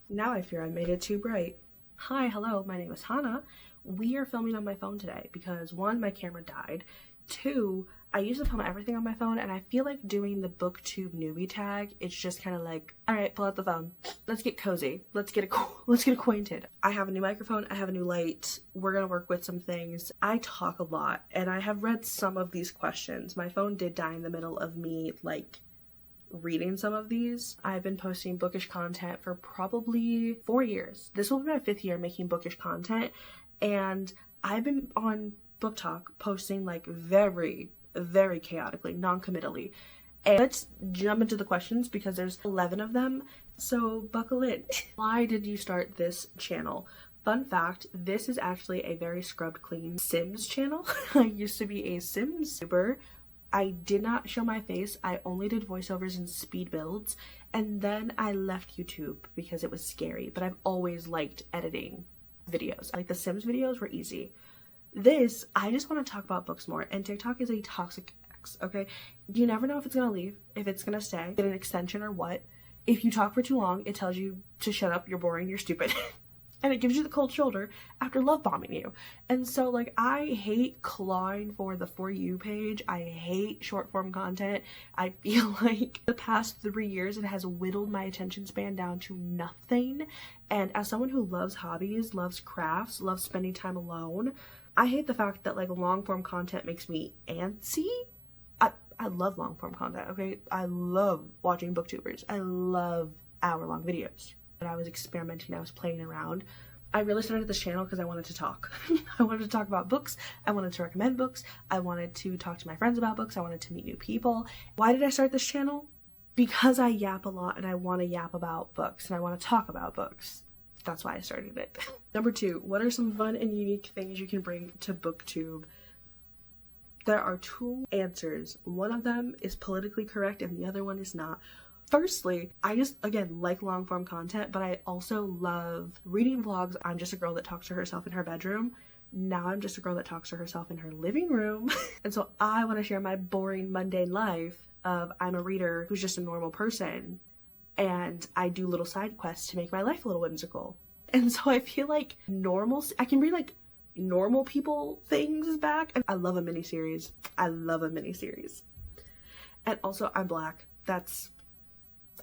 Now I fear I made it too bright. Hi, hello, my name is Hanna. We are filming on my phone today because one, my camera died. Two, I used to film everything on my phone and I feel like doing the booktube newbie tag, it's just kind of like, all right, pull out the phone. Let's get cozy. Let's get acquainted. I have a new microphone. I have a new light. We're going to work with some things. I talk a lot and I have read some of these questions. My phone did die in the middle of me reading some of these. I've been posting bookish content for probably 4 years. This will be my 5th year making bookish content, and I've been on Book Talk posting very, very chaotically, non-committally. And let's jump into the questions because there's 11 of them, so buckle in. Why did you start this channel? Fun fact, this is actually a very scrubbed clean Sims channel. I used to be a Sims YouTuber. I did not show my face. I only did voiceovers and speed builds, and then I left YouTube because it was scary, but I've always liked editing videos. Like the Sims videos were easy. This, I just want to talk about books more, and TikTok is a toxic ex, okay? You never know if it's gonna leave, if it's gonna stay, get an extension or what. If you talk for too long, it tells you to shut up, you're boring, you're stupid. And it gives you the cold shoulder after love bombing you. And so I hate clawing for the For You page. I hate short form content. I feel like the past 3 years it has whittled my attention span down to nothing. And as someone who loves hobbies, loves crafts, loves spending time alone, I hate the fact that long form content makes me antsy. I love long form content, okay? I love watching booktubers. I love hour-long videos. But I was experimenting, I was playing around. I really started this channel because I wanted to talk. I wanted to talk about books. I wanted to recommend books. I wanted to talk to my friends about books. I wanted to meet new people. Why did I start this channel? Because I yap a lot and I want to yap about books and I want to talk about books. That's why I started it. Number 2, what are some fun and unique things you can bring to BookTube? There are 2 answers. One of them is politically correct and the other one is not. Firstly, I just, again, like long form content, but I also love reading vlogs. I'm just a girl that talks to herself in her bedroom. Now I'm just a girl that talks to herself in her living room. And so I want to share my boring, mundane life of I'm a reader who's just a normal person. And I do little side quests to make my life a little whimsical. And so I feel like I can read normal people things back. And I love a miniseries. I love a miniseries. And also I'm Black.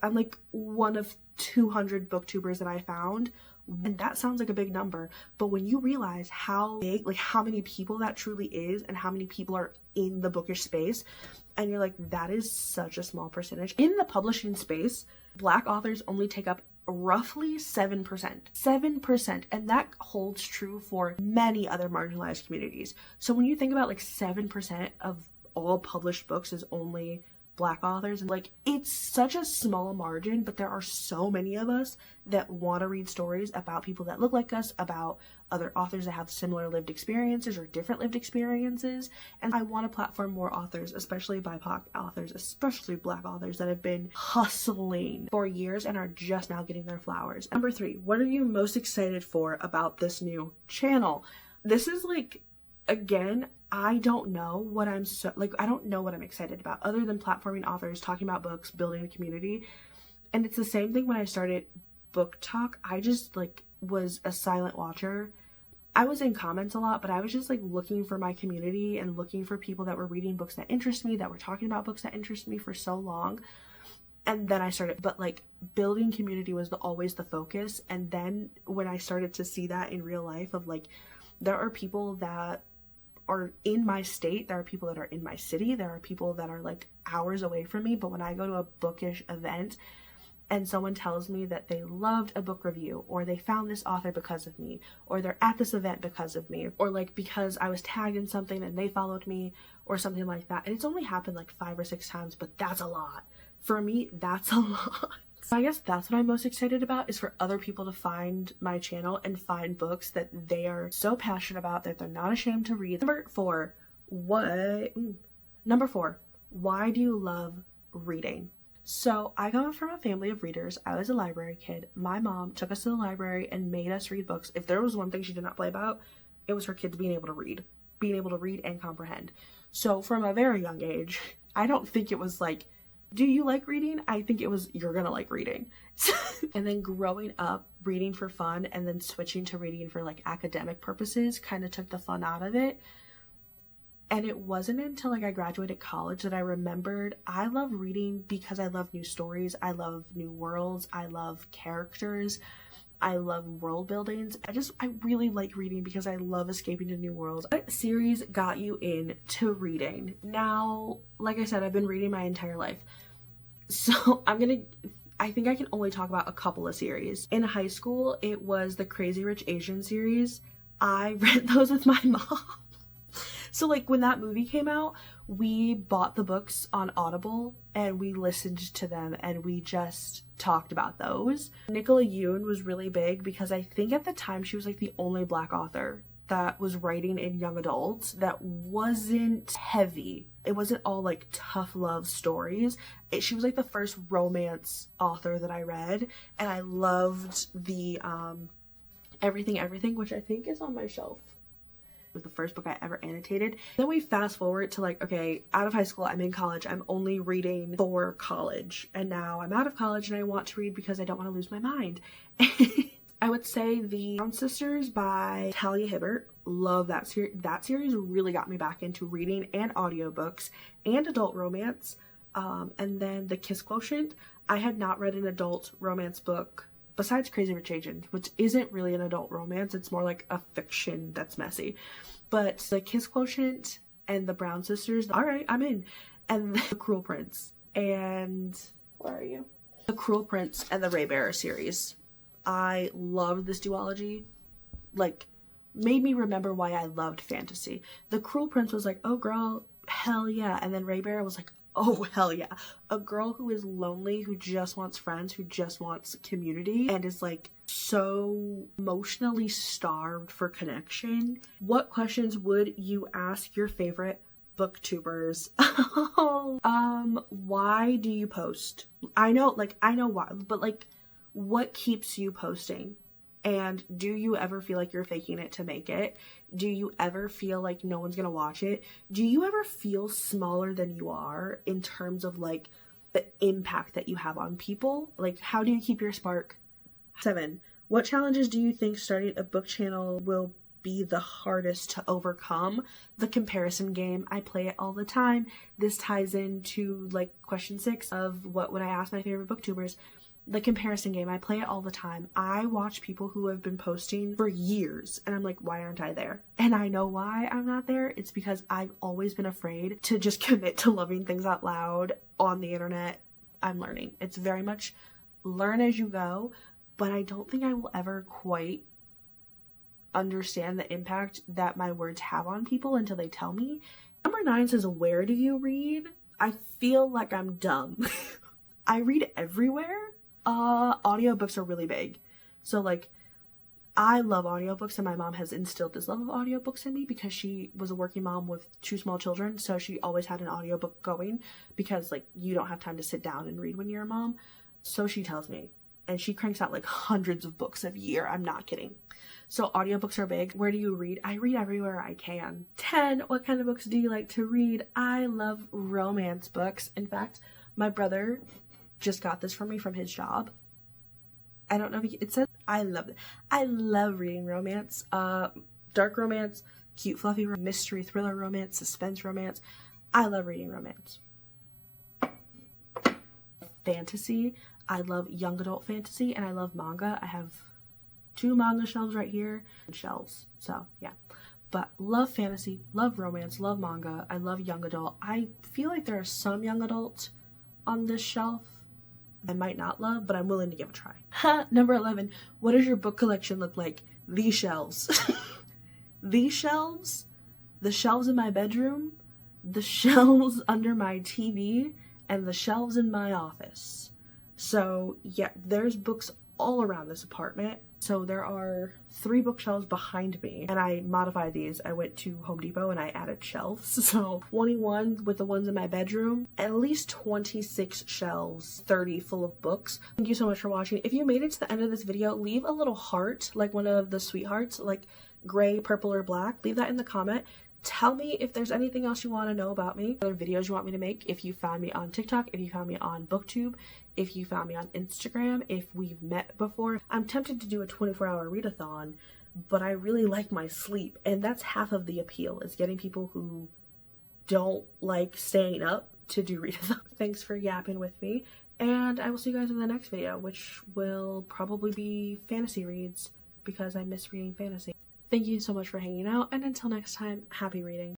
I'm one of 200 booktubers that I found, and that sounds like a big number, but when you realize how big, how many people that truly is and how many people are in the bookish space, and you're like, that is such a small percentage. In the publishing space, Black authors only take up roughly 7%. 7%, and that holds true for many other marginalized communities. So when you think about 7% of all published books is only Black authors, and it's such a small margin, but there are so many of us that want to read stories about people that look like us, about other authors that have similar lived experiences or different lived experiences. And I want to platform more authors, especially BIPOC authors, especially Black authors that have been hustling for years and are just now getting their flowers. Number 3, what are you most excited for about this new channel? This is again, I don't know what I don't know what I'm excited about other than platforming authors, talking about books, building a community. And it's the same thing when I started Book Talk. I just was a silent watcher. I was in comments a lot, but I was just looking for my community and looking for people that were reading books that interest me, that were talking about books that interest me for so long. And then I started, but building community was always the focus. And then when I started to see that in real life of there are people that are in my state, there are people that are in my city, there are people that are hours away from me, but when I go to a bookish event and someone tells me that they loved a book review, or they found this author because of me, or they're at this event because of me, or because I was tagged in something and they followed me, or something like that, and it's only happened 5 or 6 times, but that's a lot. For me, that's a lot. So I guess that's what I'm most excited about, is for other people to find my channel and find books that they are so passionate about that they're not ashamed to read. Number 4, why do you love reading? So I come from a family of readers. I was a library kid. My mom took us to the library and made us read books. If there was one thing she did not play about, it was her kids being able to read and comprehend. So from a very young age, I don't think it was Do you like reading? I think it was, you're gonna like reading. And then growing up, reading for fun and then switching to reading for like academic purposes kind of took the fun out of it. And it wasn't until like I graduated college that I remembered I love reading because I love new stories, I love new worlds, I love characters, I love world buildings. I really like reading because I love escaping to new worlds. What series got you into reading? Now, like I said, I've been reading my entire life. So I think I can only talk about a couple of series. In high school, it was the Crazy Rich Asian series. I read those with my mom. So like when that movie came out, we bought the books on Audible and we listened to them and we just talked about those. Nicola Yoon was really big because I think at the time she was like the only Black author that was writing in young adults that wasn't heavy. It wasn't all like tough love stories. She was like the first romance author that I read, and I loved the Everything, which I think is on my shelf. It was the first book I ever annotated. Then we fast forward to like, okay, out of high school, I'm in college, I'm only reading for college, and now I'm out of college and I want to read because I don't want to lose my mind. I would say the Brown Sisters by Talia Hibbert. Love that series. That series really got me back into reading and audiobooks and adult romance. And then The Kiss Quotient. I had not read an adult romance book besides Crazy Rich Asians, which isn't really an adult romance. It's more like a fiction that's messy. But The Kiss Quotient and The Brown Sisters, all right, I'm in. And The Cruel Prince and where are you? The Cruel Prince and the Raybearer series. I loved this duology. Like, made me remember why I loved fantasy. The Cruel Prince was like, oh girl, hell yeah. And then Raybearer was like, oh hell yeah. A girl who is lonely, who just wants friends, who just wants community, and is like so emotionally starved for connection. What questions would you ask your favorite booktubers? Why do you post? I know why, but like, what keeps you posting? And do you ever feel like you're faking it to make it? Do you ever feel like no one's gonna watch it? Do you ever feel smaller than you are in terms of like the impact that you have on people? Like, how do you keep your spark? 7. What challenges do you think starting a book channel will be the hardest to overcome? The comparison game. I play it all the time. This ties into like question 6 of what would I ask my favorite booktubers. The comparison game. I play it all the time. I watch people who have been posting for years and I'm like, why aren't I there? And I know why I'm not there. It's because I've always been afraid to just commit to loving things out loud on the internet. I'm learning. It's very much learn as you go, but I don't think I will ever quite understand the impact that my words have on people until they tell me. Number 9 says, where do you read? I feel like I'm dumb. I read everywhere. Audiobooks are really big. So like, I love audiobooks and my mom has instilled this love of audiobooks in me because she was a working mom with 2 small children. So she always had an audiobook going because like, you don't have time to sit down and read when you're a mom. So she tells me, and she cranks out like hundreds of books a year. I'm not kidding. So audiobooks are big. Where do you read? I read everywhere I can. 10. What kind of books do you like to read? I love romance books. In fact, my brother just got this for me from his job. I don't know if it says, I love it. I love reading romance, dark romance, cute fluffy mystery thriller romance, suspense romance. I love reading romance. Fantasy. I love young adult fantasy and I love manga. I have 2 manga shelves right here and shelves. So yeah, but love fantasy, love romance, love manga. I love young adult. I feel like there are some young adults on this shelf I might not love, but I'm willing to give a try. Number 11. What does your book collection look like? These shelves. These shelves, the shelves in my bedroom, the shelves under my TV, and the shelves in my office. So yeah, there's books all around this apartment. So there are 3 bookshelves behind me, and I modified these. I went to Home Depot and I added shelves. So 21 with the ones in my bedroom, at least 26 shelves, 30 full of books. Thank you so much for watching. If you made it to the end of this video, leave a little heart, like one of the sweethearts, like gray, purple, or black. Leave that in the comment. Tell me if there's anything else you want to know about me, other videos you want me to make, if you found me on TikTok, if you found me on booktube, if you found me on Instagram, if we've met before. I'm tempted to do a 24-hour readathon, but I really like my sleep, and that's half of the appeal, is getting people who don't like staying up to do readathon. Thanks for yapping with me, and I will see you guys in the next video, which will probably be fantasy reads because I miss reading fantasy. Thank you so much for hanging out, and until next time, happy reading.